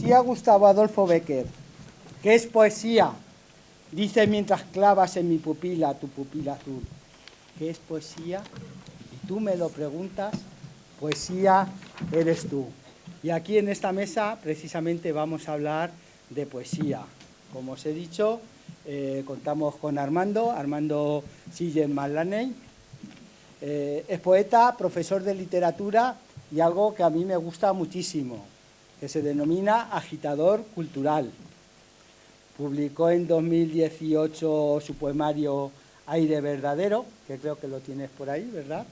Decía Gustavo Adolfo Bécquer, ¿qué es poesía? Dice mientras clavas en mi pupila tu pupila azul. ¿Qué es poesía? Y tú me lo preguntas, poesía eres tú. Y aquí en esta mesa precisamente vamos a hablar de poesía. Como os he dicho, contamos con Armando Sillen Malaney. Es poeta, profesor de literatura y algo que a mí me gusta muchísimo, que se denomina agitador cultural. Publicó en 2018 su poemario Aire Verdadero, que creo que lo tienes por ahí, ¿verdad?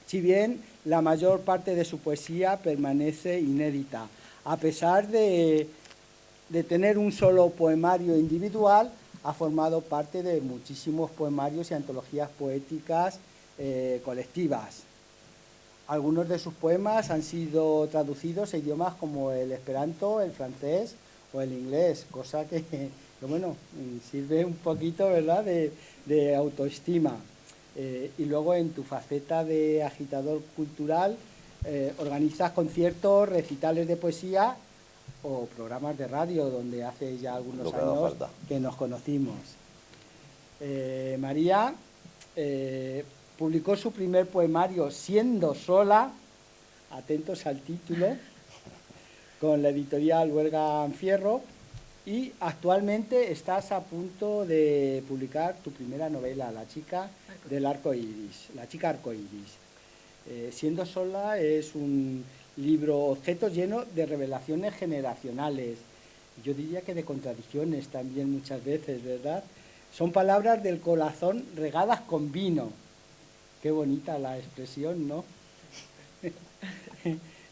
Si bien la mayor parte de su poesía permanece inédita, a pesar de tener un solo poemario individual, ha formado parte de muchísimos poemarios y antologías poéticas colectivas. Algunos de sus poemas han sido traducidos a idiomas como el esperanto, el francés o el inglés, cosa que bueno, sirve un poquito, ¿verdad?, de autoestima. Y luego en tu faceta de agitador cultural organizas conciertos, recitales de poesía o programas de radio, donde hace ya algunos años que nos conocimos. María publicó su primer poemario Siendo sola, atentos al título, con la editorial Huelga Fierro, y actualmente estás a punto de publicar tu primera novela, La chica del arco iris, La chica arcoiris. Siendo sola es un libro objeto lleno de revelaciones generacionales, yo diría que de contradicciones también muchas veces, ¿verdad? Son palabras del corazón regadas con vino. Qué bonita la expresión, ¿no?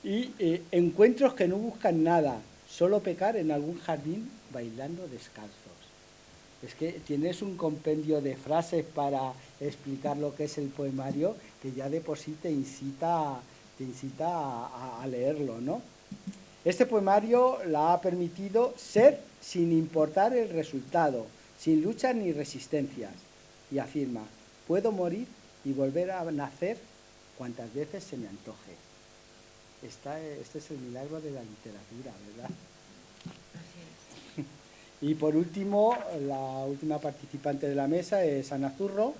Y encuentros que no buscan nada, solo pecar en algún jardín bailando descalzos. Es que tienes un compendio de frases para explicar lo que es el poemario que ya de por sí te incita a leerlo, ¿no? Este poemario la ha permitido ser sin importar el resultado, sin luchas ni resistencias. Y afirma, puedo morir y volver a nacer cuantas veces se me antoje. Este es el milagro de la literatura, ¿verdad? Y por último, la última participante de la mesa es Ana Zurro.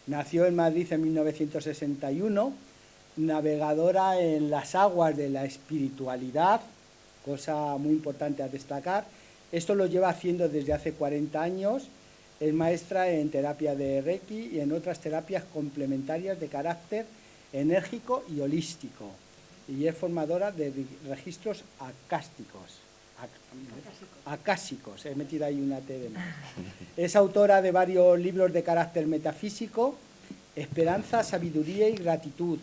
Nació en Madrid en 1961, navegadora en las aguas de la espiritualidad, cosa muy importante a destacar. Esto lo lleva haciendo desde hace 40 años. Es maestra en terapia de Reiki y en otras terapias complementarias de carácter enérgico y holístico. Y es formadora de registros acásicos, he metido ahí una T de más. Es autora de varios libros de carácter metafísico. Esperanza, sabiduría y gratitud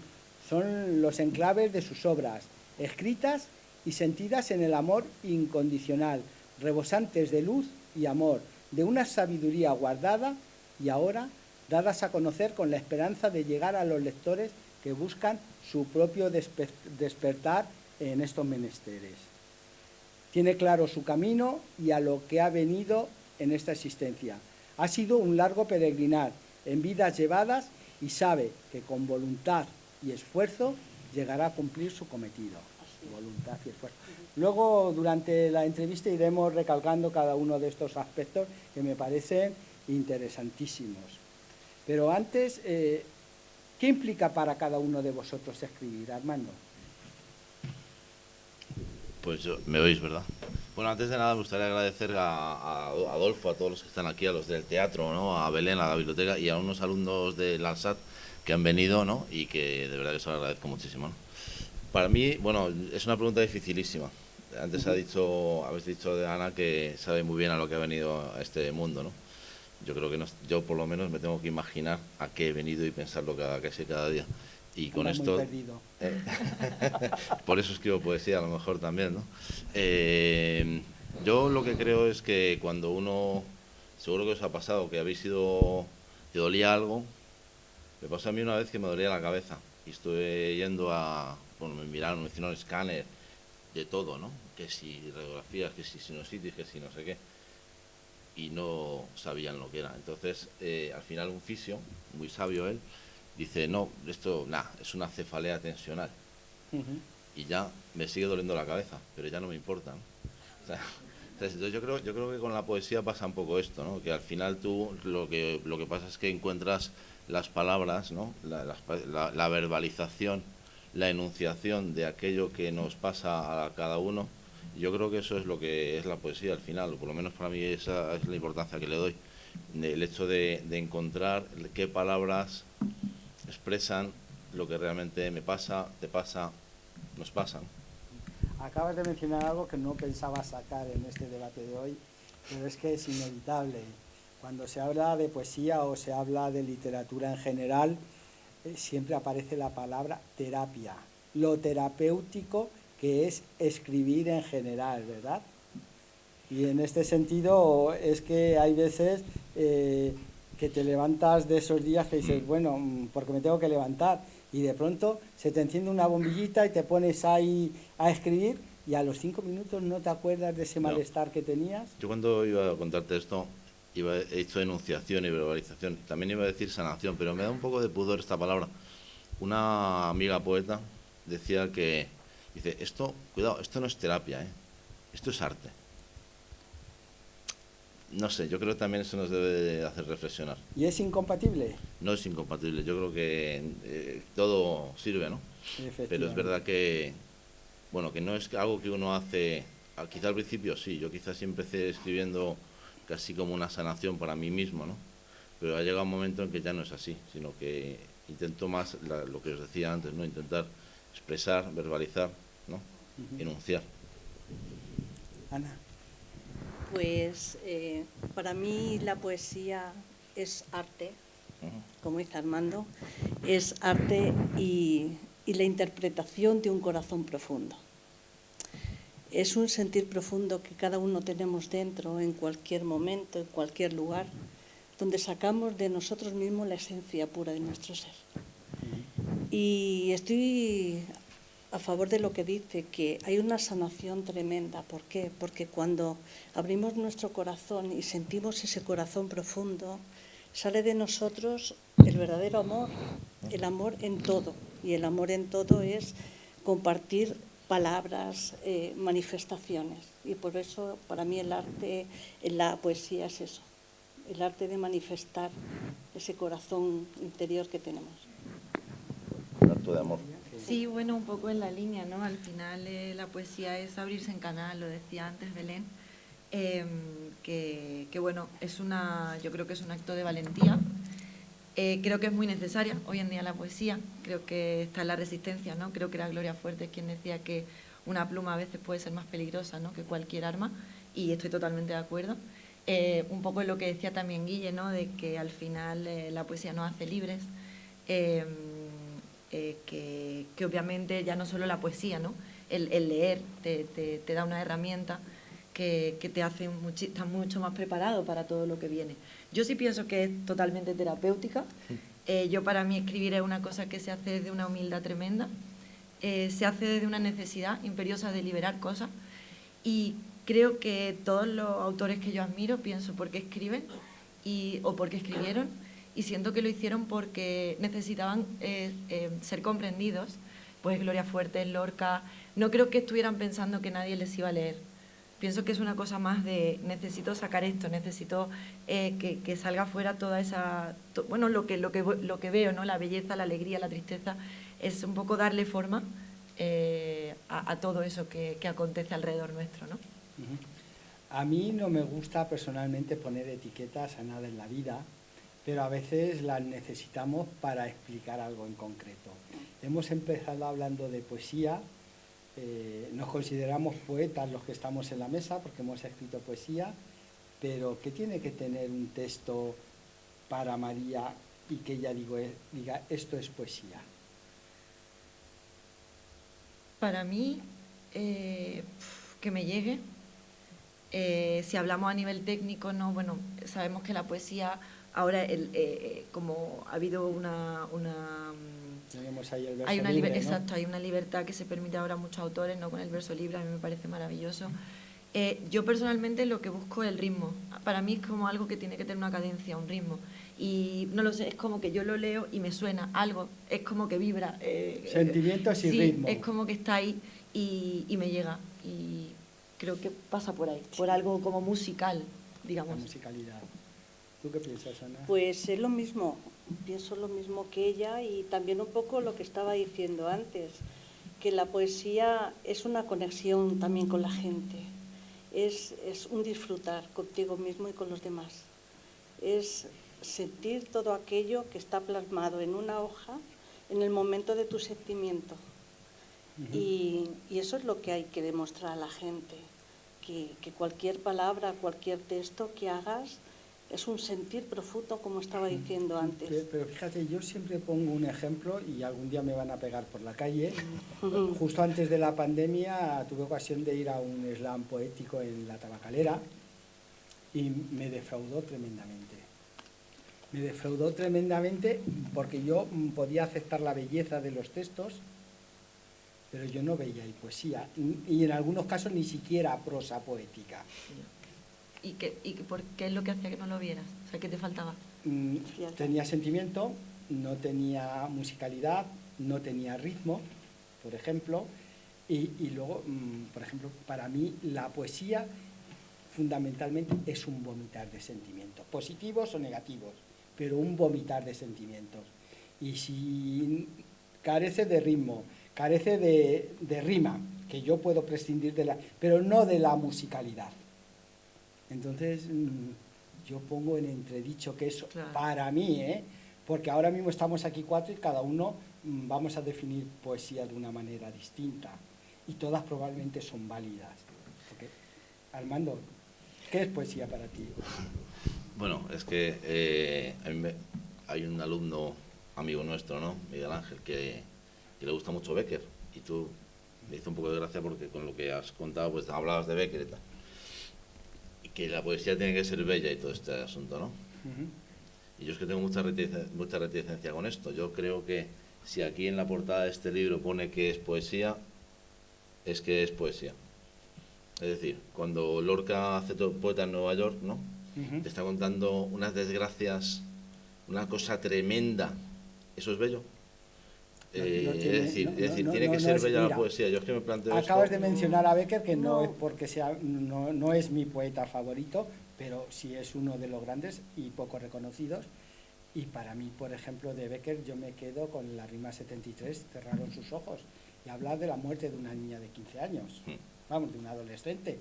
son los enclaves de sus obras, escritas y sentidas en el amor incondicional, rebosantes de luz y amor, de una sabiduría guardada y ahora dadas a conocer con la esperanza de llegar a los lectores que buscan su propio despertar en estos menesteres. Tiene claro su camino y a lo que ha venido en esta existencia. Ha sido un largo peregrinar en vidas llevadas y sabe que con voluntad y esfuerzo llegará a cumplir su cometido. Voluntad y esfuerzo. Luego, durante la entrevista, iremos recalcando cada uno de estos aspectos que me parecen interesantísimos. Pero antes, ¿qué implica para cada uno de vosotros escribir, Armando? Pues me oís, ¿verdad? Bueno, antes de nada me gustaría agradecer a Adolfo, a todos los que están aquí, a los del teatro, ¿no?, a Belén, a la biblioteca y a unos alumnos de Lansat que han venido, ¿no?, y que de verdad que se lo agradezco muchísimo, ¿no? Para mí, bueno, es una pregunta dificilísima. Antes habéis dicho de Ana que sabe muy bien a lo que ha venido a este mundo, ¿no? Yo creo que yo por lo menos me tengo que imaginar a qué he venido y pensarlo cada día. Y con esto, muy perdido. por eso escribo poesía a lo mejor también, ¿no? Yo lo que creo es que cuando uno, seguro que os ha pasado, que habéis ido, que dolía algo, me pasó a mí una vez que me dolía la cabeza y estuve yendo bueno, me miraron, me hicieron escáner, de todo, ¿no? Que si radiografías, que si sinusitis, que si no sé qué, y no sabían lo que era. Entonces, al final un fisio, muy sabio él, dice, no, esto, es una cefalea tensional. y ya me sigue doliendo la cabeza, pero ya no me importa, ¿no? O sea, entonces yo creo que con la poesía pasa un poco esto, ¿no? Que al final tú lo que pasa es que encuentras las palabras, ¿no? La verbalización, la enunciación de aquello que nos pasa a cada uno. Yo creo que eso es lo que es la poesía al final, o por lo menos para mí esa es la importancia que le doy. El hecho de encontrar qué palabras expresan lo que realmente me pasa, te pasa, nos pasa. Acabas de mencionar algo que no pensaba sacar en este debate de hoy, pero es que es inevitable. Cuando se habla de poesía o se habla de literatura en general, siempre aparece la palabra terapia, lo terapéutico que es escribir en general, ¿verdad? Y en este sentido es que hay veces que te levantas de esos días que dices, bueno, porque me tengo que levantar, y de pronto se te enciende una bombillita y te pones ahí a escribir y a los 5 minutos no te acuerdas de ese malestar que tenías. Yo cuando iba a contarte esto, he hecho enunciación y verbalización, también iba a decir sanación, pero me da un poco de pudor esta palabra. Una amiga poeta decía que, dice, esto, cuidado, esto no es terapia, esto es arte. No sé, yo creo que también eso nos debe de hacer reflexionar. ¿Y es incompatible? No es incompatible, yo creo que todo sirve, ¿no? Pero es verdad que, bueno, que no es algo que uno hace, quizá al principio sí, yo quizás sí empecé escribiendo casi como una sanación para mí mismo, ¿no? Pero ha llegado un momento en que ya no es así, sino que intento más lo que os decía antes, ¿no? Intentar expresar, verbalizar, ¿no? Enunciar. Ana. Pues para mí la poesía es arte, como dice Armando, es arte y la interpretación de un corazón profundo. Es un sentir profundo que cada uno tenemos dentro en cualquier momento, en cualquier lugar, donde sacamos de nosotros mismos la esencia pura de nuestro ser. Y estoy a favor de lo que dice, que hay una sanación tremenda. ¿Por qué? Porque cuando abrimos nuestro corazón y sentimos ese corazón profundo, sale de nosotros el verdadero amor, el amor en todo. Y el amor en todo es compartir palabras, manifestaciones. Y por eso, para mí, el arte, la poesía es eso, el arte de manifestar ese corazón interior que tenemos. Un acto de amor. Sí, bueno, un poco en la línea, ¿no? Al final la poesía es abrirse en canal, lo decía antes Belén, que bueno, yo creo que es un acto de valentía. Creo que es muy necesaria hoy en día la poesía, creo que está en la resistencia, ¿no? Creo que era Gloria Fuertes quien decía que una pluma a veces puede ser más peligrosa, ¿no?, que cualquier arma, y estoy totalmente de acuerdo. Un poco en lo que decía también Guille, ¿no?, de que al final la poesía nos hace libres, que obviamente ya no solo la poesía, ¿no?, el leer te da una herramienta que te hace estar mucho más preparado para todo lo que viene. Yo sí pienso que es totalmente terapéutica. Yo, para mí, escribir es una cosa que se hace desde una humildad tremenda, se hace desde una necesidad imperiosa de liberar cosas, y creo que todos los autores que yo admiro, pienso por qué escriben o por qué escribieron, y siento que lo hicieron porque necesitaban ser comprendidos. Pues Gloria Fuertes, Lorca, no creo que estuvieran pensando que nadie les iba a leer. Pienso que es una cosa más de necesito sacar esto, necesito que salga fuera toda esa... Bueno, lo que veo, ¿no?, la belleza, la alegría, la tristeza, es un poco darle forma a todo eso que acontece alrededor nuestro, ¿no? A mí no me gusta personalmente poner etiquetas a nada en la vida, pero a veces las necesitamos para explicar algo en concreto. Hemos empezado hablando de poesía. Nos consideramos poetas los que estamos en la mesa porque hemos escrito poesía, pero ¿qué tiene que tener un texto para María y que ella diga esto es poesía? Para mí, que me llegue. Si hablamos a nivel técnico, no, bueno, sabemos que la poesía ahora, como ha habido tenemos ahí el verso libre, ¿no? Exacto, hay una libertad que se permite ahora a muchos autores, ¿no?, con el verso libre. A mí me parece maravilloso. Yo personalmente lo que busco es el ritmo. Para mí es como algo que tiene que tener una cadencia, un ritmo. Y no lo sé, es como que yo lo leo y me suena algo, es como que vibra. Sentimientos y sí, ritmo. es como que está ahí y me llega. Y creo que pasa por ahí, por algo como musical, digamos. La musicalidad. ¿Tú qué piensas, Ana? Pues es lo mismo, pienso lo mismo que ella y también un poco lo que estaba diciendo antes, que la poesía es una conexión también con la gente, es un disfrutar contigo mismo y con los demás, es sentir todo aquello que está plasmado en una hoja en el momento de tu sentimiento. Y eso es lo que hay que demostrar a la gente, que cualquier palabra, cualquier texto que hagas es un sentir profundo, como estaba diciendo antes. Pero fíjate, yo siempre pongo un ejemplo y algún día me van a pegar por la calle. Justo antes de la pandemia tuve ocasión de ir a un slam poético en la Tabacalera y me defraudó tremendamente. Me defraudó tremendamente porque yo podía aceptar la belleza de los textos, pero yo no veía ahí poesía y en algunos casos ni siquiera prosa poética. ¿Y por qué es lo que hacía que no lo vieras? O sea, ¿qué te faltaba? Tenía sentimiento, no tenía musicalidad, no tenía ritmo, por ejemplo, y luego, por ejemplo, para mí la poesía fundamentalmente es un vomitar de sentimientos, positivos o negativos, pero un vomitar de sentimientos. Y si carece de ritmo, carece de rima, que yo puedo prescindir de la, pero no de la musicalidad. Entonces, yo pongo en entredicho que eso, claro, para mí, porque ahora mismo estamos aquí 4 y cada uno vamos a definir poesía de una manera distinta y todas probablemente son válidas. Porque, Armando, ¿qué es poesía para ti? Bueno, es que hay un alumno amigo nuestro, ¿no? Miguel Ángel, que le gusta mucho Bécquer, y tú me hizo un poco de gracia porque con lo que has contado, pues hablabas de Bécquer y tal. Que la poesía tiene que ser bella y todo este asunto, ¿no? Y yo es que tengo mucha reticencia con esto. Yo creo que si aquí en la portada de este libro pone que es poesía, es que es poesía. Es decir, cuando Lorca hace todo poeta en Nueva York, ¿no? Te está contando unas desgracias, una cosa tremenda. ¿Eso es bello? Es decir, tiene que ser bella la poesía. Yo es que me planteo acabas esto. de mencionar a Bécquer, que no es porque sea, no es mi poeta favorito, pero sí es uno de los grandes y poco reconocidos. Y para mí, por ejemplo, de Bécquer, yo me quedo con la rima 73, cerraron sus ojos, y habla de la muerte de una niña de 15 años, vamos, de un adolescente.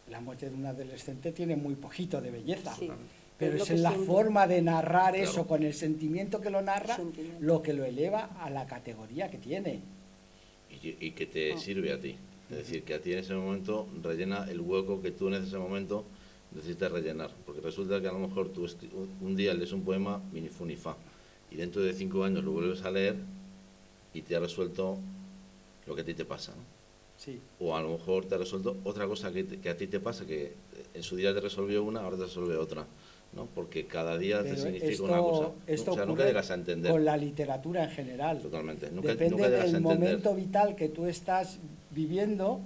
La muerte de un adolescente tiene muy poquito de belleza. Sí. Pero es en la forma de narrar eso, con el sentimiento que lo narra, lo que lo eleva a la categoría que tiene. Y que te sirve a ti. Es decir, que a ti en ese momento rellena el hueco que tú en ese momento necesitas rellenar. Porque resulta que a lo mejor tú un día lees un poema minifunifa y dentro de 5 años lo vuelves a leer y te ha resuelto lo que a ti te pasa, ¿no? Sí. O a lo mejor te ha resuelto otra cosa que a ti te pasa, que en su día te resolvió una, ahora te resuelve otra, ¿no? Porque cada día te significa una cosa. Esto o sea, nunca llegas a entender. Con la literatura en general. Totalmente. Depende nunca llegas del a entender. momento vital que tú estás viviendo,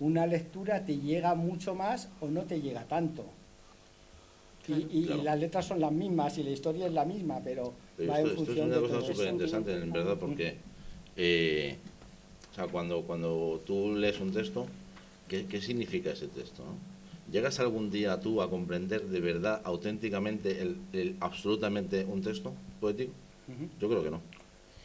una lectura te llega mucho más o no te llega tanto. Claro. Y las letras son las mismas y la historia es la misma, pero va en función de todo. Esto es una cosa súper interesante, en verdad, porque o sea, cuando tú lees un texto, ¿qué significa ese texto, ¿no? ¿Llegas algún día tú a comprender de verdad, auténticamente, absolutamente un texto poético? Yo creo que no.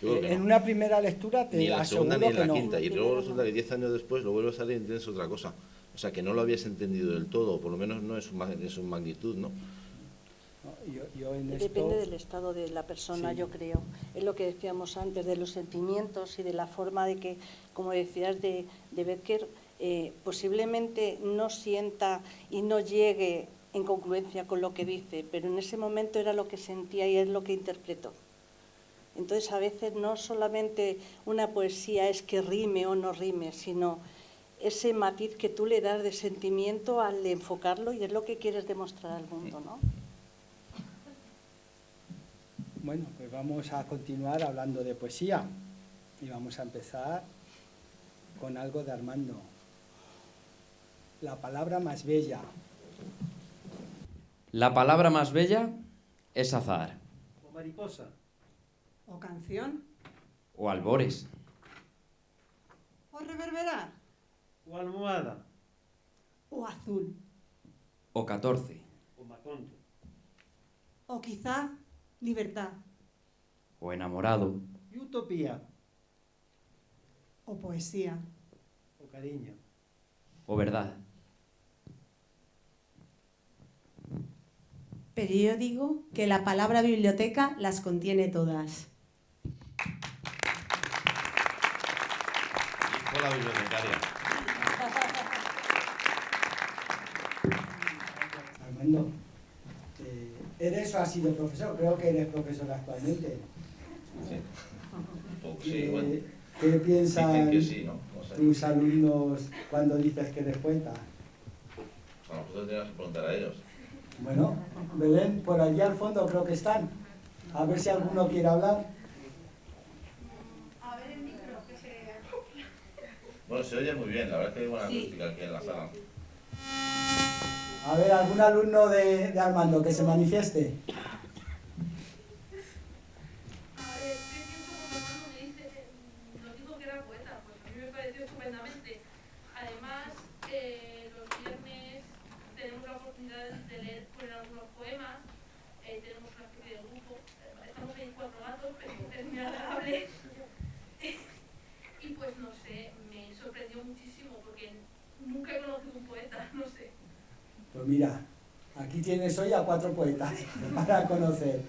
En una primera lectura te ni en la segunda ni en la no. quinta. Y luego resulta que 10 años después lo vuelves a leer y entiendes otra cosa. O sea, que no lo habías entendido del todo, o por lo menos no es su magnitud, ¿no? Depende del estado de la persona, sí. Yo creo. Es lo que decíamos antes, de los sentimientos y de la forma de que, como decías de Bécquer, posiblemente no sienta y no llegue en congruencia con lo que dice, pero en ese momento era lo que sentía y es lo que interpretó. Entonces, a veces no solamente una poesía es que rime o no rime, sino ese matiz que tú le das de sentimiento al enfocarlo y es lo que quieres demostrar al mundo, ¿no? Bueno, pues vamos a continuar hablando de poesía y vamos a empezar con algo de Armando. la palabra más bella. La palabra más bella es azahar. O mariposa. O canción. O albores. O reverberar. O almohada. O azul. O 14. O macondo. O quizá libertad. O enamorado. Y utopía. O poesía. O cariño. O verdad. Pero yo digo que la palabra biblioteca las contiene todas. Dijo la bibliotecaria. Armando, ¿eres o has sido profesor? Creo que eres profesor actualmente. Sí. Sí, bueno. ¿Qué piensan Dicen que sí, ¿no? No sé. tus alumnos cuando dices que eres poeta? A lo mejor tendrías que preguntar a ellos. Bueno, Belén, por allí al fondo creo que están. A ver si alguno quiere hablar. A ver el micro, que se... Bueno, se oye muy bien, la verdad es que hay buena acústica aquí en la sala. A ver, algún alumno de Armando que se manifieste. A ver, ¿qué pienso cuando Armando me dice, nos dijo que era poeta? Pues a mí me pareció estupendamente. Además, los viernes tenemos la oportunidad de leer poner algunos poemas, tenemos una especie de grupo, estamos ahí 4 gatos, pero es muy agradable. Y pues no sé, me sorprendió muchísimo porque nunca he conocido un poeta, no sé. Pues mira, aquí tienes hoy a 4 poetas para conocer.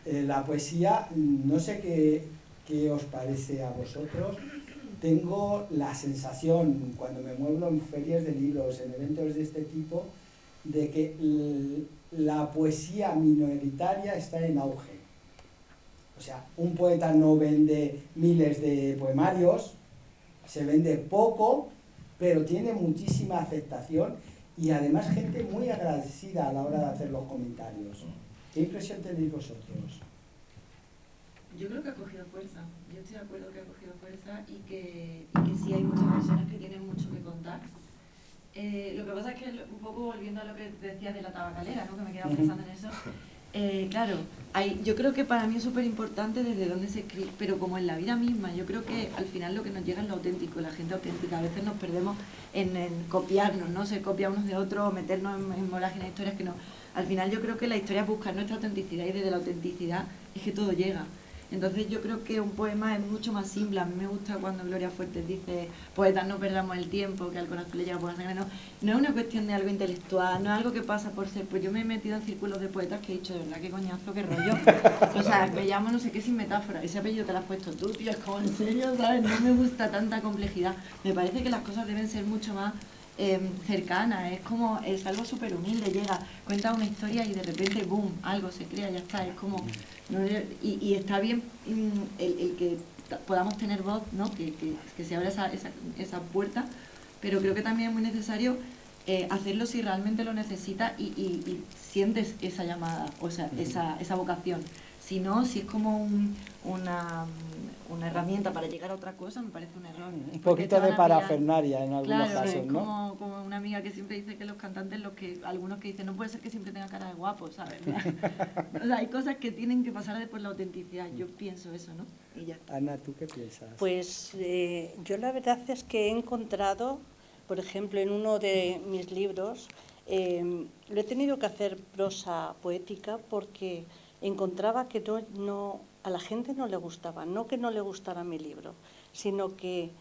La poesía, no sé qué os parece a vosotros. Tengo la sensación, cuando me muevo en ferias de libros, en eventos de este tipo, de que la poesía minoritaria está en auge. O sea, un poeta no vende miles de poemarios, se vende poco, pero tiene muchísima aceptación y además gente muy agradecida a la hora de hacer los comentarios. ¿Qué impresión tenéis vosotros? Yo creo que ha cogido fuerza. Yo estoy de acuerdo que ha cogido fuerza y que sí hay muchas personas que tienen mucho que contar. Lo que pasa es que, un poco volviendo a lo que decías de la tabacalera, ¿no? Que me quedaba pensando en eso. Claro, yo creo que para mí es súper importante desde dónde se escribe, pero como en la vida misma, yo creo que al final lo que nos llega es lo auténtico, la gente auténtica. A veces nos perdemos en copiarnos, ¿no? Se copia unos de otros, meternos en vorágines, historias que no. Al final yo creo que la historia es buscar nuestra autenticidad y desde la autenticidad es que todo llega. Entonces yo creo que un poema es mucho más simple. A mí me gusta cuando Gloria Fuertes dice poetas no perdamos el tiempo, que al corazón le llega por la sangre. No es una cuestión de algo intelectual, no es algo que pasa por ser. Pues yo me he metido en círculos de poetas que he dicho, de verdad, qué coñazo, qué rollo. O sea, me llamo no sé qué sin metáfora. Ese apellido te lo has puesto tú, tío, es como en serio, ¿sabes? No me gusta tanta complejidad. Me parece que las cosas deben ser mucho más cercana, es algo súper humilde, llega, cuenta una historia y de repente, boom, algo se crea, ya está, es como, ¿no? y está bien el que podamos tener voz, ¿no? que se abra esa puerta, pero creo que también es muy necesario hacerlo si realmente lo necesitas y sientes esa llamada, o sea, esa vocación. Si no, si es como una herramienta para llegar a otra cosa, me parece un error. Un poquito de parafernalia en algunos claro, casos, ¿no? Claro, como una amiga que siempre dice que los cantantes, algunos que dicen, no puede ser que siempre tenga cara de guapo, ¿sabes? O sea, hay cosas que tienen que pasar después la autenticidad. Yo pienso eso, ¿no? Y ya está. Ana, ¿tú qué piensas? Pues yo la verdad es que he encontrado, por ejemplo, en uno de mis libros, lo he tenido que hacer prosa poética porque encontraba que a la gente no le gustaba, no que no le gustara mi libro, sino que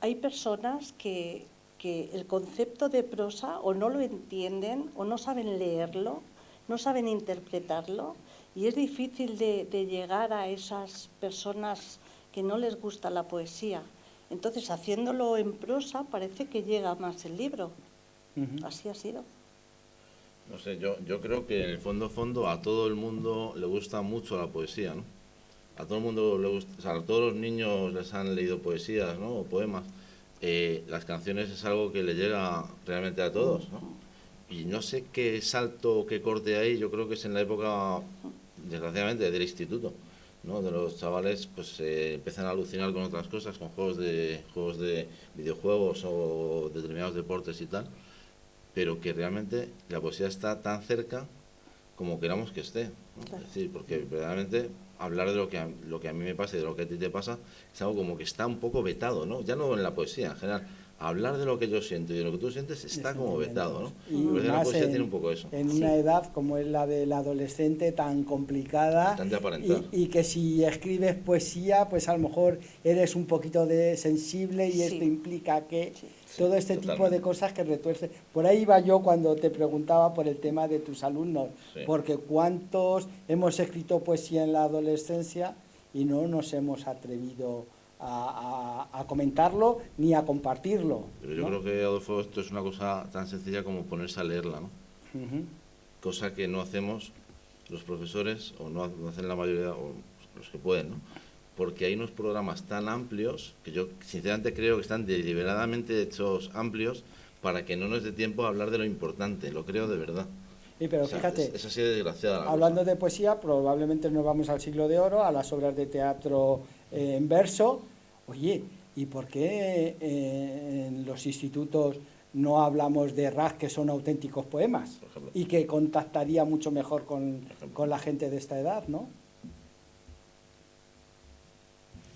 hay personas que el concepto de prosa o no lo entienden o no saben leerlo, no saben interpretarlo y es difícil de llegar a esas personas que no les gusta la poesía. Entonces, haciéndolo en prosa parece que llega más el libro. Así ha sido. No sé, yo creo que en el fondo a todo el mundo le gusta mucho la poesía, ¿no? A todo el mundo le gusta, o sea, a todos los niños les han leído poesías, ¿no? O poemas. Las canciones es algo que le llega realmente a todos, ¿no? Y no sé qué salto, qué corte hay, yo creo que es en la época, desgraciadamente, del instituto, ¿no? De los chavales, pues empiezan a alucinar con otras cosas, con juegos de videojuegos o determinados deportes y tal. pero que realmente la poesía está tan cerca como queramos que esté, ¿no? Claro. Es decir, porque verdaderamente hablar de lo que a mí me pasa y de lo que a ti te pasa es algo como que está un poco vetado, ¿no? Ya no en la poesía, en general. Hablar de lo que yo siento y de lo que tú sientes está como vetado, ¿no? Y Me parece que la más poesía tiene un poco eso. en una edad como es la del adolescente tan complicada Tan de aparentar. y que si escribes poesía, pues a lo mejor eres un poquito de sensible y Sí. esto implica que Sí. todo este tipo Totalmente. de cosas que retuerce. Por ahí iba yo cuando te preguntaba por el tema de tus alumnos, Sí. porque cuántos hemos escrito poesía en la adolescencia y no nos hemos atrevido a comentarlo ni a compartirlo. Pero yo ¿no? creo que, Adolfo, esto es una cosa tan sencilla como ponerse a leerla, ¿no? Ujú. Cosa que no hacemos los profesores, o no hacen la mayoría, o los que pueden, ¿no? Porque hay unos programas tan amplios que yo sinceramente creo que están deliberadamente hechos amplios para que no nos dé tiempo a hablar de lo importante, lo creo de verdad. Sí, pero O sea, fíjate, es así de desgraciada la hablando cosa. de poesía, probablemente nos vamos al siglo de oro, a las obras de teatro en verso. Oye, ¿y por qué en los institutos no hablamos de RAG, que son auténticos poemas? Por ejemplo. Y que contactaría mucho mejor ejemplo. con la gente de esta edad, ¿no?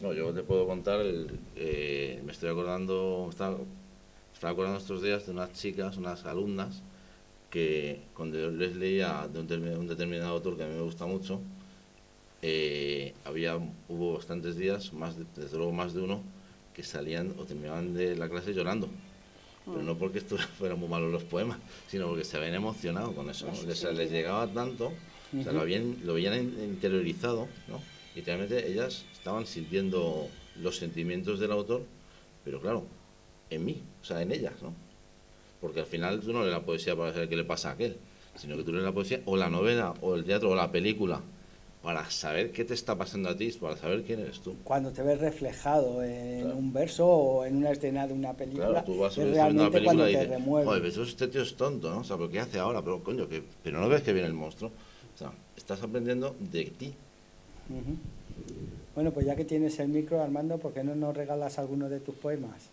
No, yo te puedo contar, me estoy acordando, estaba acordando estos días de unas chicas, unas alumnas, que cuando yo les leía de un determinado autor que a mí me gusta mucho, hubo bastantes días, desde luego más de uno, que salían o terminaban de la clase llorando. Pero no porque fueran muy malos los poemas, sino porque se habían emocionado con eso, ¿no? Les llegaba tanto, o sea, lo veían interiorizado, ¿no? Y realmente ellas estaban sintiendo los sentimientos del autor, pero claro, en mí, o sea, en ellas, ¿no? Porque al final tú no lees la poesía para saber qué le pasa a aquel, sino que tú lees la poesía o la novela o el teatro o la película para saber qué te está pasando a ti, para saber quién eres tú. Cuando te ves reflejado en Claro. un verso o en una escena de una película, Claro, tú vas es viendo una realmente película cuando y te dices, remueve. joder, pero este tío es tonto, ¿no? O sea, ¿pero qué hace ahora? Pero coño, pero no ves que viene el monstruo. O sea, estás aprendiendo de ti. Ujú. Bueno, pues ya que tienes el micro, Armando, ¿por qué no nos regalas alguno de tus poemas?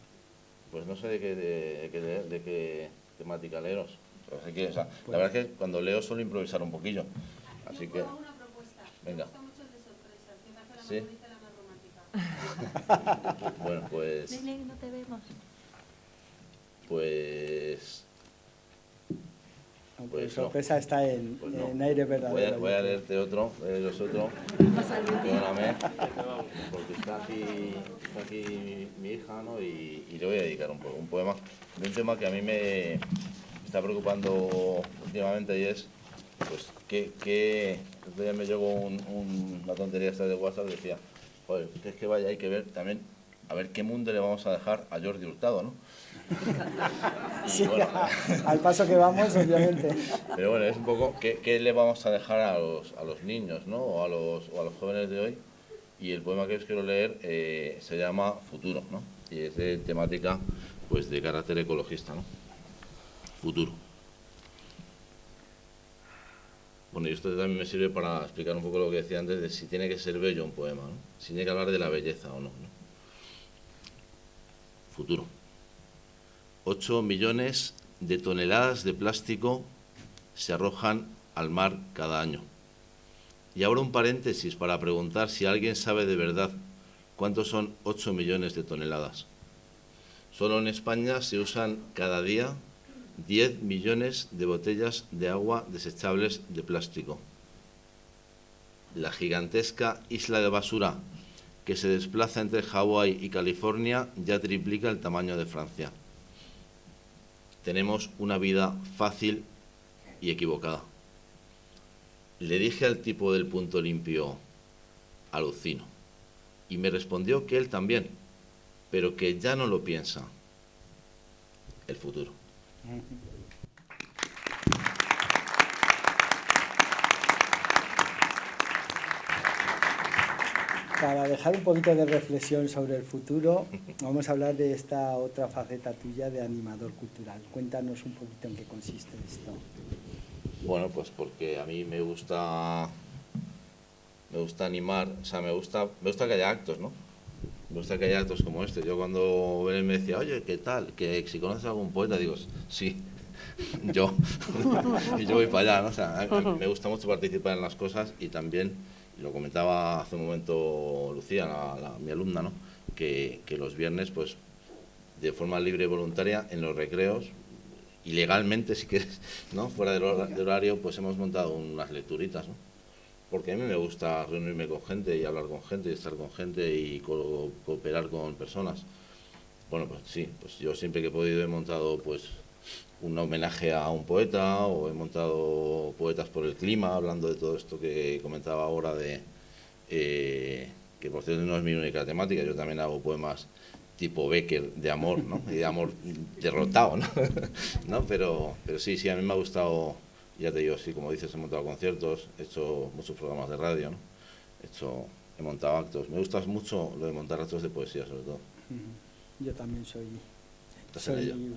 Pues no sé de qué temática leeros. Así que, o sea, la verdad es que cuando leo suelo improvisar un poquillo. Así que, Yo hago una propuesta. venga. Me gusta mucho el de sorpresas, que me hace la ¿Sí? más bonita y la más romántica. Bueno, pues, Lele, no te vemos. pues no. sorpresa está en, Pues no. en aire verdadero. Voy a leerte otro, perdóname, porque está aquí mi hija, ¿no? Y le voy a dedicar un poema de un tema que a mí me está preocupando últimamente, y es, pues, que el otro día me llegó una tontería esta de WhatsApp, decía, joder, que es que vaya, hay que ver también, a ver qué mundo le vamos a dejar a Jordi Hurtado, ¿no? Sí, bueno. al paso que vamos, obviamente. Pero bueno, es un poco qué le vamos a dejar a los niños, ¿no? O a los jóvenes de hoy. Y el poema que os quiero leer se llama Futuro, ¿no? Y es de temática, pues, de carácter ecologista, ¿no? Futuro. Bueno, y esto también me sirve para explicar un poco lo que decía antes de si tiene que ser bello un poema, ¿no? Si tiene que hablar de la belleza o no, ¿no? Futuro. 8 millones de toneladas de plástico se arrojan al mar cada año. Y ahora un paréntesis para preguntar si alguien sabe de verdad cuántos son 8 millones de toneladas. Solo en España se usan cada día 10 millones de botellas de agua desechables de plástico. La gigantesca isla de basura que se desplaza entre Hawái y California ya triplica el tamaño de Francia. Tenemos una vida fácil y equivocada. Le dije al tipo del punto limpio, alucino, y me respondió que él también, pero que ya no lo piensa. El futuro. Para dejar un poquito de reflexión sobre el futuro, vamos a hablar de esta otra faceta tuya de animador cultural. Cuéntanos un poquito en qué consiste esto. Bueno, pues porque a mí me gusta animar, o sea, me gusta que haya actos, ¿no? Me gusta que haya actos como este. Yo cuando Belén me decía, oye, ¿qué tal? Que si conoces a algún poeta, digo, sí, yo, y yo voy para allá, ¿no? O sea, me gusta mucho participar en las cosas y también, y lo comentaba hace un momento Lucía, mi alumna, ¿no? Que los viernes, pues, de forma libre y voluntaria, en los recreos, y legalmente, si quieres, ¿no? Fuera del horario, pues hemos montado unas lecturitas, ¿no? Porque a mí me gusta reunirme con gente y hablar con gente y estar con gente y cooperar con personas. Bueno, pues sí, pues yo siempre que he podido he montado pues un homenaje a un poeta o he montado poetas por el clima, hablando de todo esto que comentaba ahora de que por cierto no es mi única temática, yo también hago poemas tipo Becker de amor, ¿no? Y de amor derrotado, ¿no? ¿No? Pero sí, a mí me ha gustado, ya te digo, sí, como dices, he montado conciertos, he hecho muchos programas de radio, ¿no? He montado actos. Me gusta mucho lo de montar actos de poesía, sobre todo. Yo también soy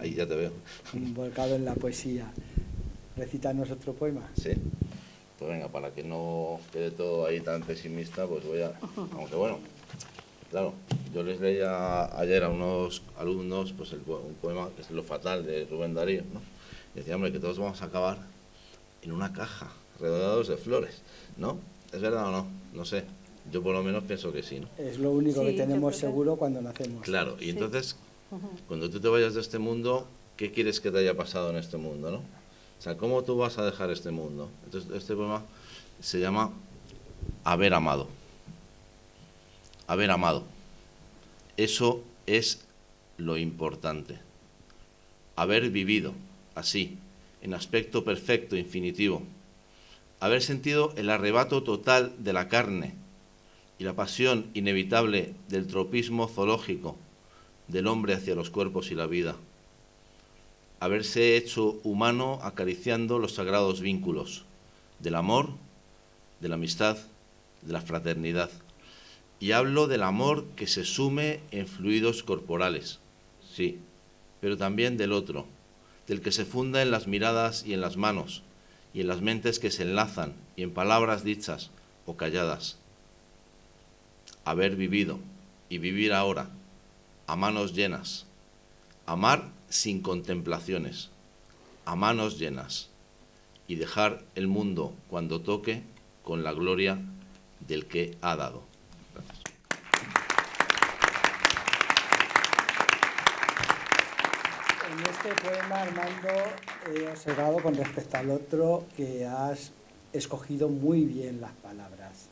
ahí ya te veo. volcado en la poesía. Recítanos otro poema. Sí. Pues venga, para que no quede todo ahí tan pesimista, pues voy a... Aunque bueno, claro, yo les leía ayer a unos alumnos pues un poema que es Lo fatal, de Rubén Darío, ¿no? Y decía, hombre, que todos vamos a acabar en una caja, rodeados de flores, ¿no? ¿Es verdad o no? No sé. Yo por lo menos pienso que sí, ¿no? Es lo único Sí, que yo tenemos creo que- seguro cuando nacemos. Claro, y Sí. entonces, cuando tú te vayas de este mundo, ¿qué quieres que te haya pasado en este mundo, no? O sea, ¿cómo tú vas a dejar este mundo? Entonces, este poema se llama Haber amado. Haber amado. Eso es lo importante. Haber vivido así, en aspecto perfecto, infinitivo. Haber sentido el arrebato total de la carne y la pasión inevitable del tropismo zoológico del hombre hacia los cuerpos y la vida. Haberse hecho humano acariciando los sagrados vínculos del amor, de la amistad, de la fraternidad. Y hablo del amor que se sume en fluidos corporales, sí, pero también del otro, del que se funda en las miradas y en las manos, y en las mentes que se enlazan, y en palabras dichas o calladas. Haber vivido y vivir ahora, a manos llenas. Amar sin contemplaciones, a manos llenas. Y dejar el mundo cuando toque con la gloria del que ha dado. Gracias. En este poema, Armando, he observado con respecto al otro que has escogido muy bien las palabras.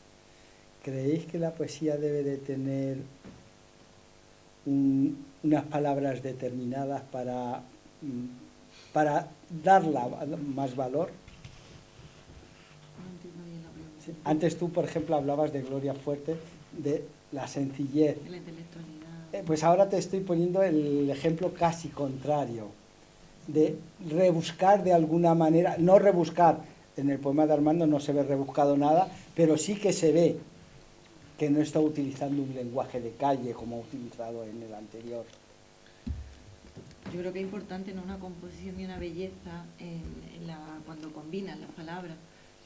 ¿Creéis que la poesía debe de tener unas palabras determinadas para darla más valor? No entiendo bien la pregunta. Sí. Antes tú, por ejemplo, hablabas de Gloria Fuerte, de la sencillez. La intelectualidad. Pues ahora te estoy poniendo el ejemplo casi contrario, de rebuscar de alguna manera, no rebuscar, en el poema de Armando no se ve rebuscado nada, pero sí que se ve que no está utilizando un lenguaje de calle como ha utilizado en el anterior. Yo creo que es importante, ¿no?, una composición y una belleza cuando combinan las palabras,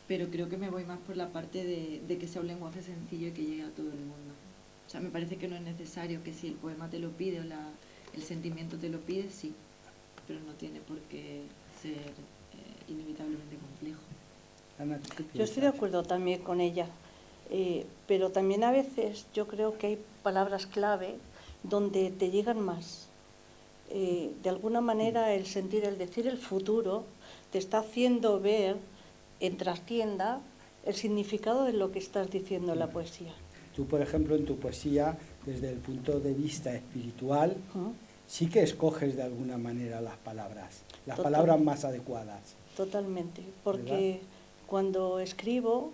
pero creo que me voy más por la parte de que sea un lenguaje sencillo y que llegue a todo el mundo. O sea, me parece que no es necesario que si el poema te lo pide o el sentimiento te lo pide, sí, pero no tiene por qué ser inevitablemente complejo. Ana, ¿tú qué Yo estoy de piensas? acuerdo también con ella, pero también a veces yo creo que hay palabras clave donde te llegan más. De alguna manera el sentir, el decir el futuro, te está haciendo ver en trastienda el significado de lo que estás diciendo en la poesía. Tú, por ejemplo, en tu poesía, desde el punto de vista espiritual, sí que escoges de alguna manera las palabras palabras más adecuadas. Totalmente, porque ¿Verdad? cuando escribo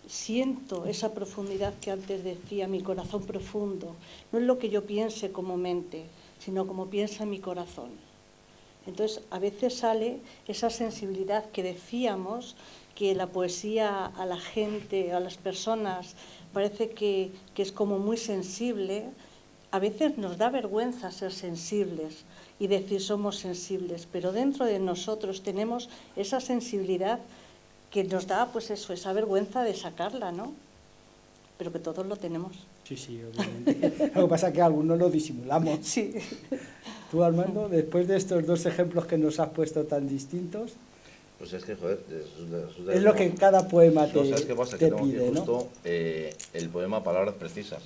siento esa profundidad que antes decía, mi corazón profundo. No es lo que yo piense como mente, sino como piensa mi corazón. Entonces, a veces sale esa sensibilidad que decíamos, que la poesía a la gente, a las personas, parece que es como muy sensible. A veces nos da vergüenza ser sensibles y decir somos sensibles, pero dentro de nosotros tenemos esa sensibilidad que nos da, pues eso, esa vergüenza de sacarla, ¿no? Pero que todos lo tenemos. Sí, obviamente. Lo que pasa es que algunos lo disimulamos. Sí. Tú, Armando, después de estos dos ejemplos que nos has puesto tan distintos, Pues es que, joder, es lo que cada poema te, no, ¿sabes qué pasa? te Que tengo pide, aquí ¿no? justo el poema Palabras Precisas.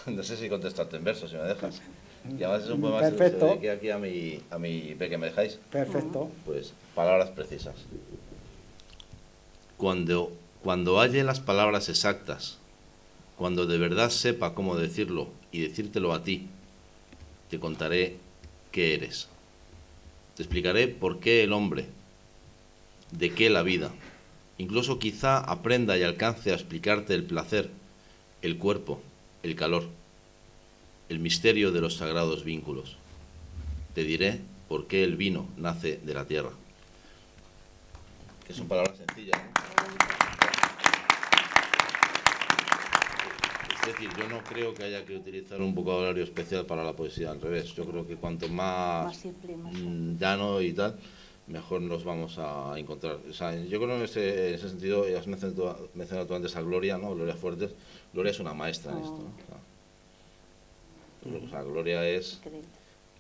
No sé si contestarte en verso, si me dejas. Y además es un poema que se Perfecto. dediqué aquí a mi que me dejáis. Perfecto. Pues palabras precisas. Cuando halle las palabras exactas, cuando de verdad sepa cómo decirlo y decírtelo a ti, te contaré qué eres. Te explicaré por qué el hombre, de qué la vida. Incluso quizá aprenda y alcance a explicarte el placer, el cuerpo, el calor, el misterio de los sagrados vínculos. Te diré por qué el vino nace de la tierra. Que son palabras sencillas, ¿no? Es decir, yo no creo que haya que utilizar un vocabulario especial para la poesía, al revés. Yo creo que cuanto más simple, más llano y tal, mejor nos vamos a encontrar. O sea, yo creo en ese sentido, has mencionado tú antes a Gloria, ¿no? Gloria Fuertes. Gloria es una maestra en esto, ¿no? O sea, Gloria es,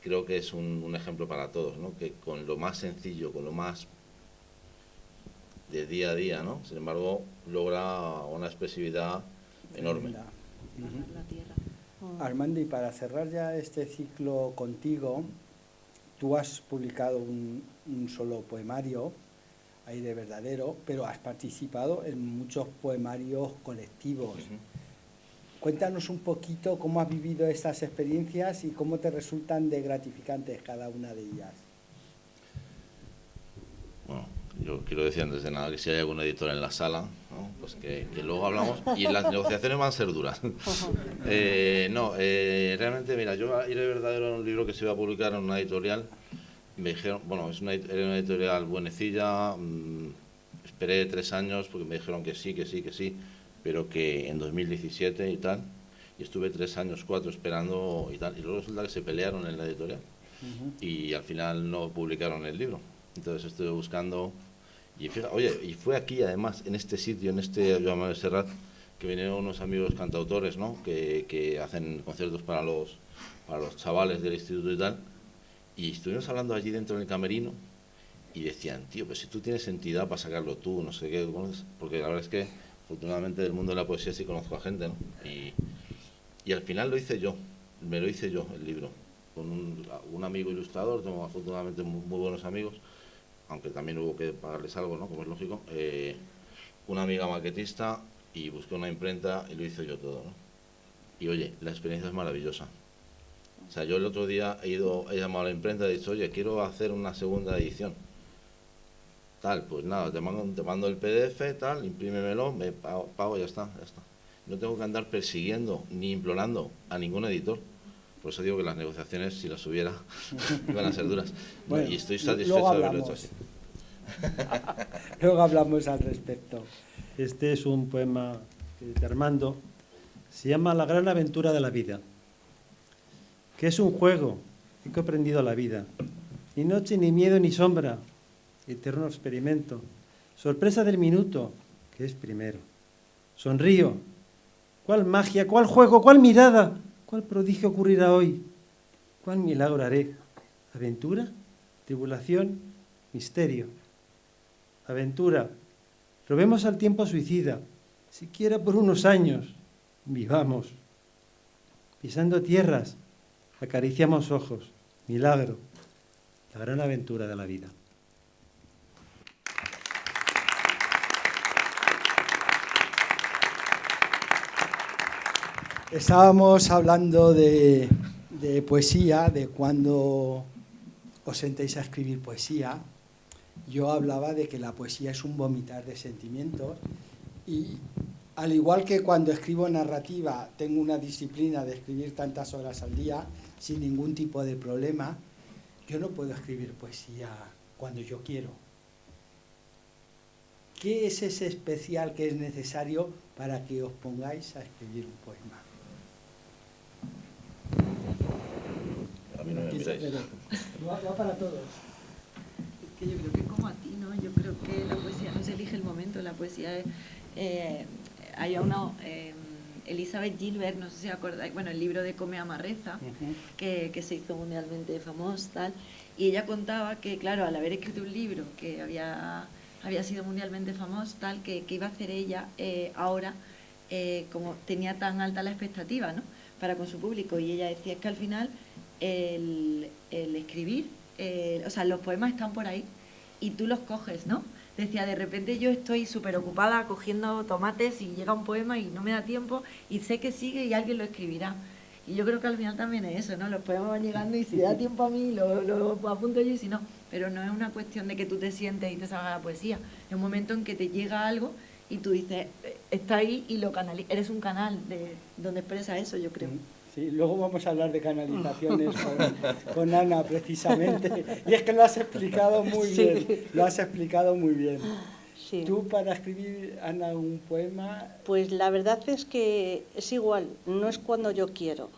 creo que es un ejemplo para todos, ¿no? Que con lo más sencillo, con lo más de día a día, ¿no? Sin embargo, logra una expresividad enorme. la tierra. Armando, y para cerrar ya este ciclo contigo, tú has publicado un solo poemario, Aire Verdadero, pero has participado en muchos poemarios colectivos. Cuéntanos un poquito cómo has vivido estas experiencias y cómo te resultan de gratificantes cada una de ellas. Bueno, yo quiero decir antes de nada que si hay algún editor en la sala, ¿no? Pues que luego hablamos y las negociaciones van a ser duras. Realmente, mira, yo Aire Verdadero era un libro que se iba a publicar en una editorial. Me dijeron, bueno, era una editorial buenecilla, esperé 3 años porque me dijeron que sí, pero que en 2017 y tal, y estuve 3 años, 4 esperando y tal, y luego resulta que se pelearon en la editorial y al final no publicaron el libro. Entonces estuve buscando y fíjate, oye, y fue aquí además, en este sitio, en este llamado Serrat, que vinieron unos amigos cantautores, ¿no? que hacen conciertos para los chavales del instituto y tal, y estuvimos hablando allí dentro del camerino y decían, tío, pues si tú tienes entidad para sacarlo tú, no sé qué, porque la verdad es que afortunadamente del mundo de la poesía sí conozco a gente, ¿no? Y al final me lo hice yo el libro, con un amigo ilustrador, tengo afortunadamente muy buenos amigos, aunque también hubo que pagarles algo, ¿no? Como es lógico, una amiga maquetista, y busqué una imprenta y lo hice yo todo, ¿no? Y oye, la experiencia es maravillosa. O sea, yo el otro día he llamado a la imprenta y he dicho, oye, quiero hacer una segunda edición. Tal, pues nada, te mando el PDF, tal, imprímemelo, me pago, ya está. No tengo que andar persiguiendo ni implorando a ningún editor. Por eso digo que las negociaciones, si las hubiera, iban a ser duras. Bueno, y estoy satisfecho de haberlo hecho así. Luego hablamos al respecto. Este es un poema de Armando. Se llama La gran aventura de la vida. Que es un juego que he comprendido la vida. Ni noche, ni miedo, ni sombra. Eterno experimento. Sorpresa del minuto, que es primero. Sonrío. ¿Cuál magia, cuál juego, cuál mirada, cuál prodigio ocurrirá hoy? ¿Cuál milagro haré? ¿Aventura? ¿Tribulación? ¿Misterio? Aventura. Probemos al tiempo suicida, siquiera por unos años. Vivamos. Pisando tierras, acariciamos ojos. Milagro. La gran aventura de la vida. Estábamos hablando de poesía, de cuando os sentéis a escribir poesía. Yo hablaba de que la poesía es un vomitar de sentimientos y al igual que cuando escribo narrativa tengo una disciplina de escribir tantas horas al día sin ningún tipo de problema, yo no puedo escribir poesía cuando yo quiero. ¿Qué es ese especial que es necesario para que os pongáis a escribir un poema? A mí no me miráis. Va para todos. Que yo creo que como a ti, ¿no? Yo creo que la poesía no se elige el momento, la poesía hay una Elizabeth Gilbert, no sé si acordáis, bueno, el libro de Come, Ama, Reza, que se hizo mundialmente famoso, tal, y ella contaba que, claro, al haber escrito un libro que había sido mundialmente famoso, tal, que iba a hacer ella ahora, como tenía tan alta la expectativa, ¿no?, para con su público, y ella decía que al final el escribir, o sea, los poemas están por ahí y tú los coges, ¿no? Decía, de repente yo estoy súper ocupada cogiendo tomates y llega un poema y no me da tiempo y sé que sigue y alguien lo escribirá. Y yo creo que al final también es eso, ¿no? Los poemas van llegando y si da tiempo a mí lo apunto yo y si no. Pero no es una cuestión de que tú te sientes y te salga la poesía. Es un momento en que te llega algo y tú dices, está ahí y lo canalizas. Eres un canal donde expresa eso, yo creo. Sí, luego vamos a hablar de canalizaciones con Ana, precisamente. Y es que lo has explicado muy bien, lo has explicado muy bien. Sí. ¿Tú para escribir, Ana, un poema? Pues la verdad es que es igual, no es cuando yo quiero.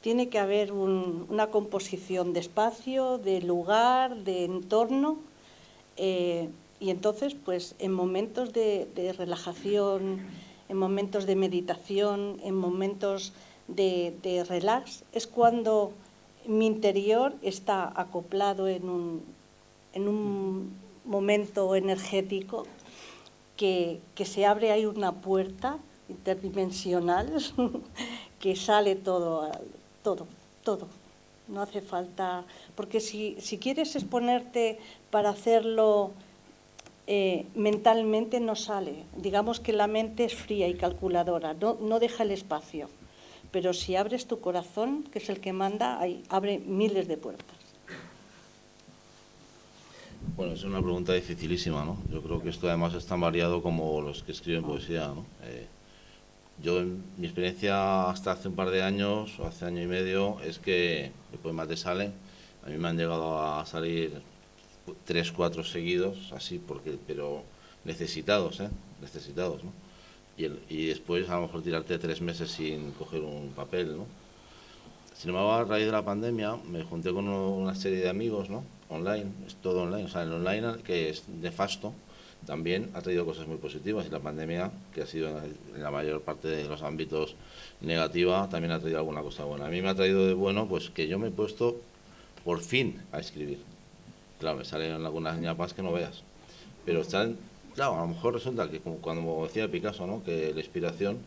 Tiene que haber una composición de espacio, de lugar, de entorno. Y entonces, pues en momentos de relajación, en momentos de meditación, en momentos de relax, es cuando mi interior está acoplado en un momento energético que se abre ahí una puerta interdimensional que sale todo. No hace falta, porque si quieres exponerte para hacerlo mentalmente no sale. Digamos que la mente es fría y calculadora, no deja el espacio. Pero si abres tu corazón, que es el que manda, ahí abre miles de puertas. Bueno, es una pregunta dificilísima, ¿no? Yo creo que esto además es tan variado como los que escriben poesía, ¿no? Yo, en mi experiencia hasta hace un par de años, o hace año y medio, es que el poema te sale. A mí me han llegado a salir 3, 4 seguidos, así, pero necesitados, necesitados, ¿no? Y después a lo mejor tirarte 3 meses sin coger un papel, ¿no? Sin embargo, a raíz de la pandemia me junté con una serie de amigos, ¿no? Online, es todo online, o sea, el online, que es nefasto, también ha traído cosas muy positivas, y la pandemia, que ha sido en la mayor parte de los ámbitos negativa, también ha traído alguna cosa buena. A mí me ha traído de bueno, pues que yo me he puesto por fin a escribir. Claro, me salen algunas ñapas que no veas, pero están, claro, a lo mejor resulta que, como cuando decía Picasso, ¿no?, que la inspiración,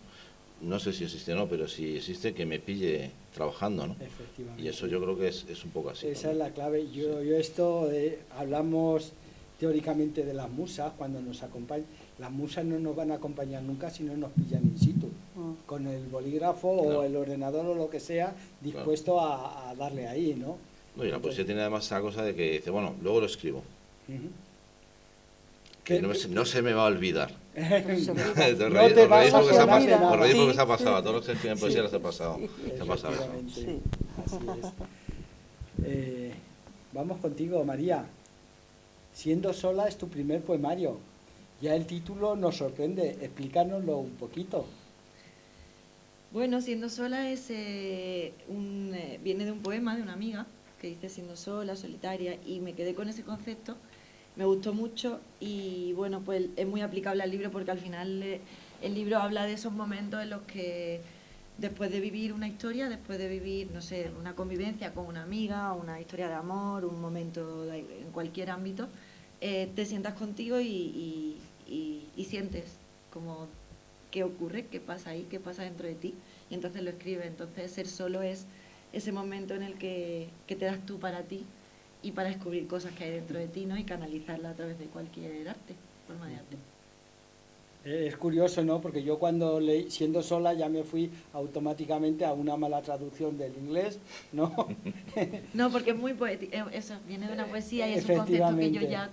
no sé si existe o no, pero si existe, que me pille trabajando, ¿no? Efectivamente. Y eso yo creo que es un poco así. Esa es la clave. Yo esto, hablamos teóricamente de las musas cuando nos acompañan. Las musas no nos van a acompañar nunca si no nos pillan in situ, con el bolígrafo o el ordenador o lo que sea, dispuesto a darle ahí, ¿no? No, y la poesía tiene además esa cosa de que dice, bueno, luego lo escribo. Que no se me va a olvidar. No te vas a olvidar. Os reís porque se ha pasado, a todos los que escriben poesía les ha pasado. Se ha pasado eso. Sí. Así es. Vamos contigo, María. Siendo sola es tu primer poemario. Ya el título nos sorprende. Explícanoslo un poquito. Bueno, Siendo sola es viene de un poema de una amiga que dice siendo sola, solitaria, y me quedé con ese concepto. Me gustó mucho y bueno, pues es muy aplicable al libro porque al final el libro habla de esos momentos en los que después de vivir una historia, después de vivir, no sé, una convivencia con una amiga, una historia de amor, un momento en cualquier ámbito, te sientas contigo y sientes como qué ocurre, qué pasa ahí, qué pasa dentro de ti, y entonces lo escribes. Entonces ser solo es ese momento en el que te das tú para ti y para descubrir cosas que hay dentro de ti, ¿no?, y canalizarla a través de cualquier arte, forma de arte. Es curioso, ¿no? Porque yo cuando leí Siendo sola ya me fui automáticamente a una mala traducción del inglés, ¿no? No, porque es muy poético, eso viene de una poesía y es un concepto que yo ya,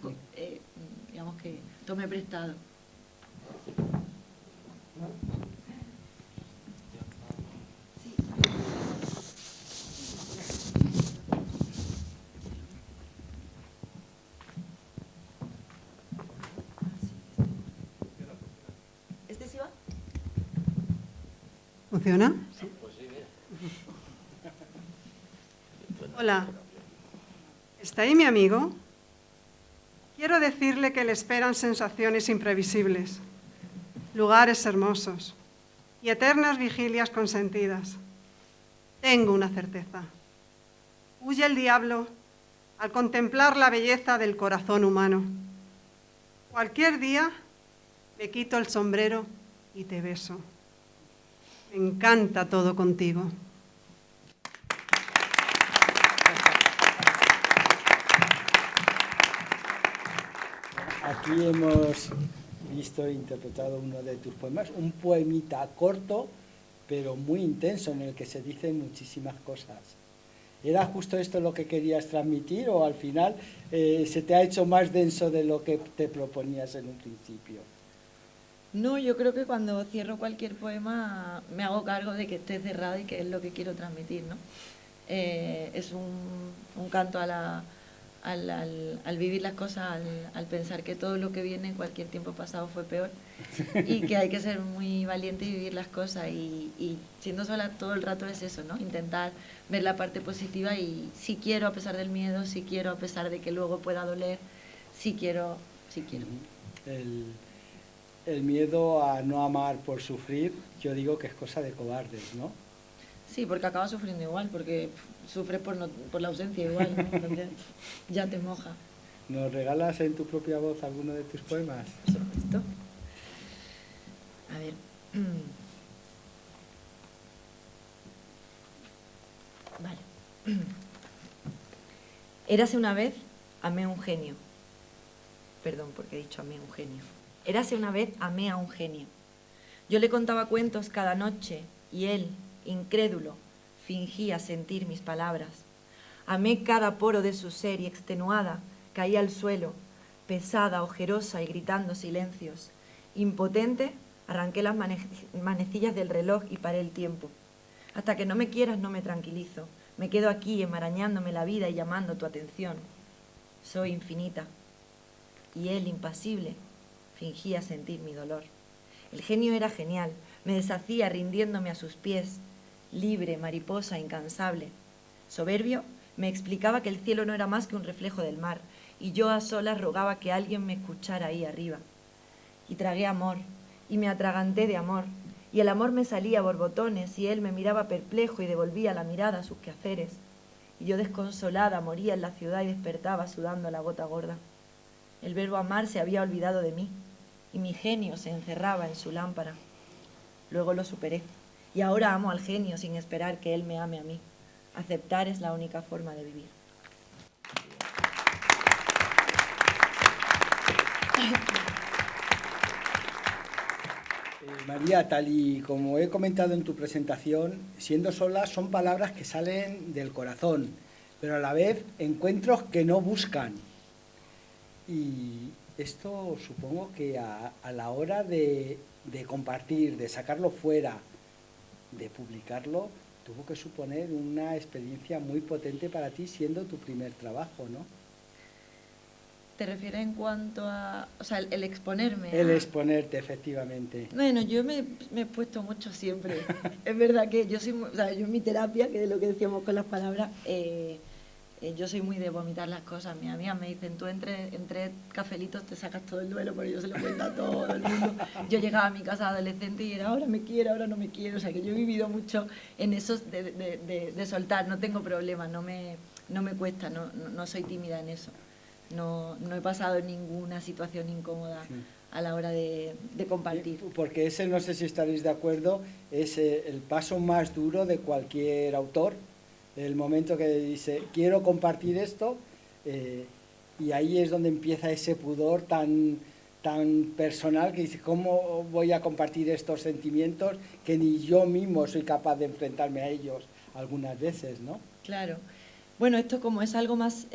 digamos que tomé prestado. ¿Este sí va? ¿Funciona? Sí. Hola. ¿Está ahí mi amigo? Quiero decirle que le esperan sensaciones imprevisibles, lugares hermosos, y eternas vigilias consentidas. Tengo una certeza. Huye el diablo al contemplar la belleza del corazón humano. Cualquier día me quito el sombrero y te beso. Me encanta todo contigo. Aquí hemos visto e interpretado uno de tus poemas, un poemita corto, pero muy intenso, en el que se dicen muchísimas cosas. ¿Era justo esto lo que querías transmitir o al final se te ha hecho más denso de lo que te proponías en un principio? No, yo creo que cuando cierro cualquier poema me hago cargo de que esté cerrado y que es lo que quiero transmitir, ¿no? Es un canto al vivir las cosas, al pensar que todo lo que viene en cualquier tiempo pasado fue peor y que hay que ser muy valiente y vivir las cosas y siendo sola todo el rato es eso, ¿no? Intentar ver la parte positiva y si quiero a pesar del miedo, si quiero a pesar de que luego pueda doler, si quiero. El miedo a no amar por sufrir, yo digo que es cosa de cobardes, ¿no? Sí, porque acabas sufriendo igual, porque sufres por la ausencia igual, ¿no? Entonces ya te moja. ¿Nos regalas en tu propia voz alguno de tus poemas? Por supuesto. A ver. Vale. Érase una vez, amé un genio. Perdón, porque he dicho amé un genio. Érase una vez, amé a un genio. Yo le contaba cuentos cada noche y él, incrédulo, fingía sentir mis palabras. Amé cada poro de su ser y extenuada caía al suelo, pesada, ojerosa y gritando silencios. Impotente, arranqué las manecillas del reloj y paré el tiempo. Hasta que no me quieras no me tranquilizo. Me quedo aquí enmarañándome la vida y llamando tu atención. Soy infinita. Y él, impasible, fingía sentir mi dolor. El genio era genial, me deshacía rindiéndome a sus pies, libre, mariposa, incansable. Soberbio, me explicaba que el cielo no era más que un reflejo del mar, y yo a solas rogaba que alguien me escuchara ahí arriba. Y tragué amor, y me atraganté de amor, y el amor me salía a borbotones, y él me miraba perplejo y devolvía la mirada a sus quehaceres. Y yo desconsolada moría en la ciudad y despertaba sudando la gota gorda. El verbo amar se había olvidado de mí, y mi genio se encerraba en su lámpara. Luego lo superé, y ahora amo al genio sin esperar que él me ame a mí. Aceptar es la única forma de vivir. María, tal y como he comentado en tu presentación, siendo sola son palabras que salen del corazón, pero a la vez encuentros que no buscan. Y esto supongo que a la hora de compartir, de sacarlo fuera, de publicarlo, tuvo que suponer una experiencia muy potente para ti siendo tu primer trabajo, ¿no? ¿Te refieres en cuanto a, o sea, el exponerme? El exponerte, efectivamente. Bueno, yo me he puesto mucho siempre. Es verdad que yo soy, o sea, yo en mi terapia, que es lo que decíamos con las palabras, yo soy muy de vomitar las cosas. Mis amigas me dicen, tú entre cafelitos te sacas todo el duelo, porque yo se lo cuento a todo el mundo. Yo llegaba a mi casa adolescente y era, ahora me quiero, ahora no me quiero. O sea, que yo he vivido mucho en eso de soltar, no tengo problemas, no me cuesta, no soy tímida en eso. No he pasado ninguna situación incómoda a la hora de compartir. Porque ese, no sé si estaréis de acuerdo, es el paso más duro de cualquier autor, el momento que dice, quiero compartir esto, y ahí es donde empieza ese pudor tan personal que dice, ¿cómo voy a compartir estos sentimientos que ni yo mismo soy capaz de enfrentarme a ellos algunas veces, ¿no? Claro. Bueno, esto como es algo más,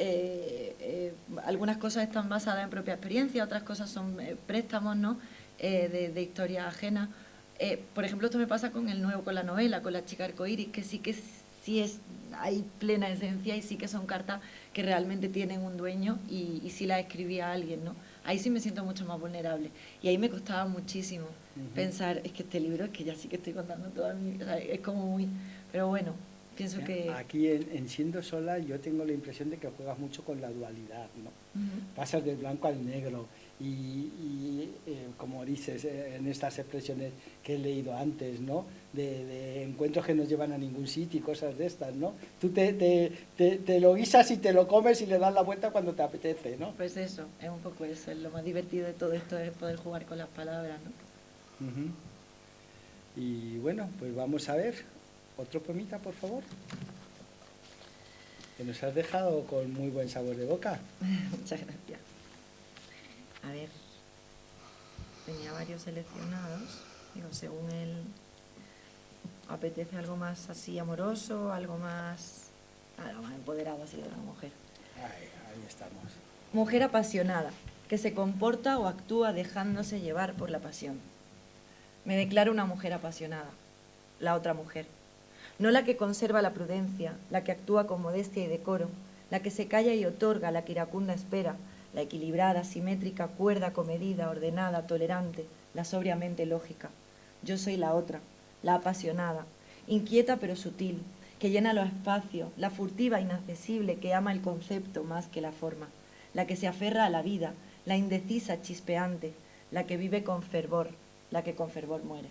algunas cosas están basadas en propia experiencia, otras cosas son préstamos, ¿no? De historia ajena. Por ejemplo, esto me pasa con la novela, con La chica arcoíris, que sí hay plena esencia y sí que son cartas que realmente tienen un dueño y sí las escribía alguien, ¿no? Ahí sí me siento mucho más vulnerable. Y ahí me costaba muchísimo pensar, es que este libro, es que ya sí que estoy contando toda mi... O sea, es como muy... Pero bueno, Pienso que... Aquí en Siendo Sola yo tengo la impresión de que juegas mucho con la dualidad, ¿no? Pasas del blanco al negro y como dices en estas expresiones que he leído antes, ¿no? De encuentros que no llevan a ningún sitio y cosas de estas, ¿no? Tú te lo guisas y te lo comes y le das la vuelta cuando te apetece, ¿no? Pues eso, es un poco eso. Lo más divertido de todo esto es poder jugar con las palabras, ¿no? Y bueno, pues vamos a ver otro poemita, por favor, que nos has dejado con muy buen sabor de boca. Muchas gracias. A ver, tenía varios seleccionados. Digo, según él, apetece algo más así amoroso, algo más empoderado así de una mujer. Ahí estamos. Mujer apasionada, que se comporta o actúa dejándose llevar por la pasión. Me declaro una mujer apasionada, la otra mujer. No la que conserva la prudencia, la que actúa con modestia y decoro, la que se calla y otorga, la que iracunda espera, la equilibrada, simétrica, cuerda, comedida, ordenada, tolerante, la sobriamente lógica. Yo soy la otra, la apasionada, inquieta pero sutil, que llena los espacios, la furtiva, inaccesible, que ama el concepto más que la forma, la que se aferra a la vida, la indecisa, chispeante, la que vive con fervor, la que con fervor muere.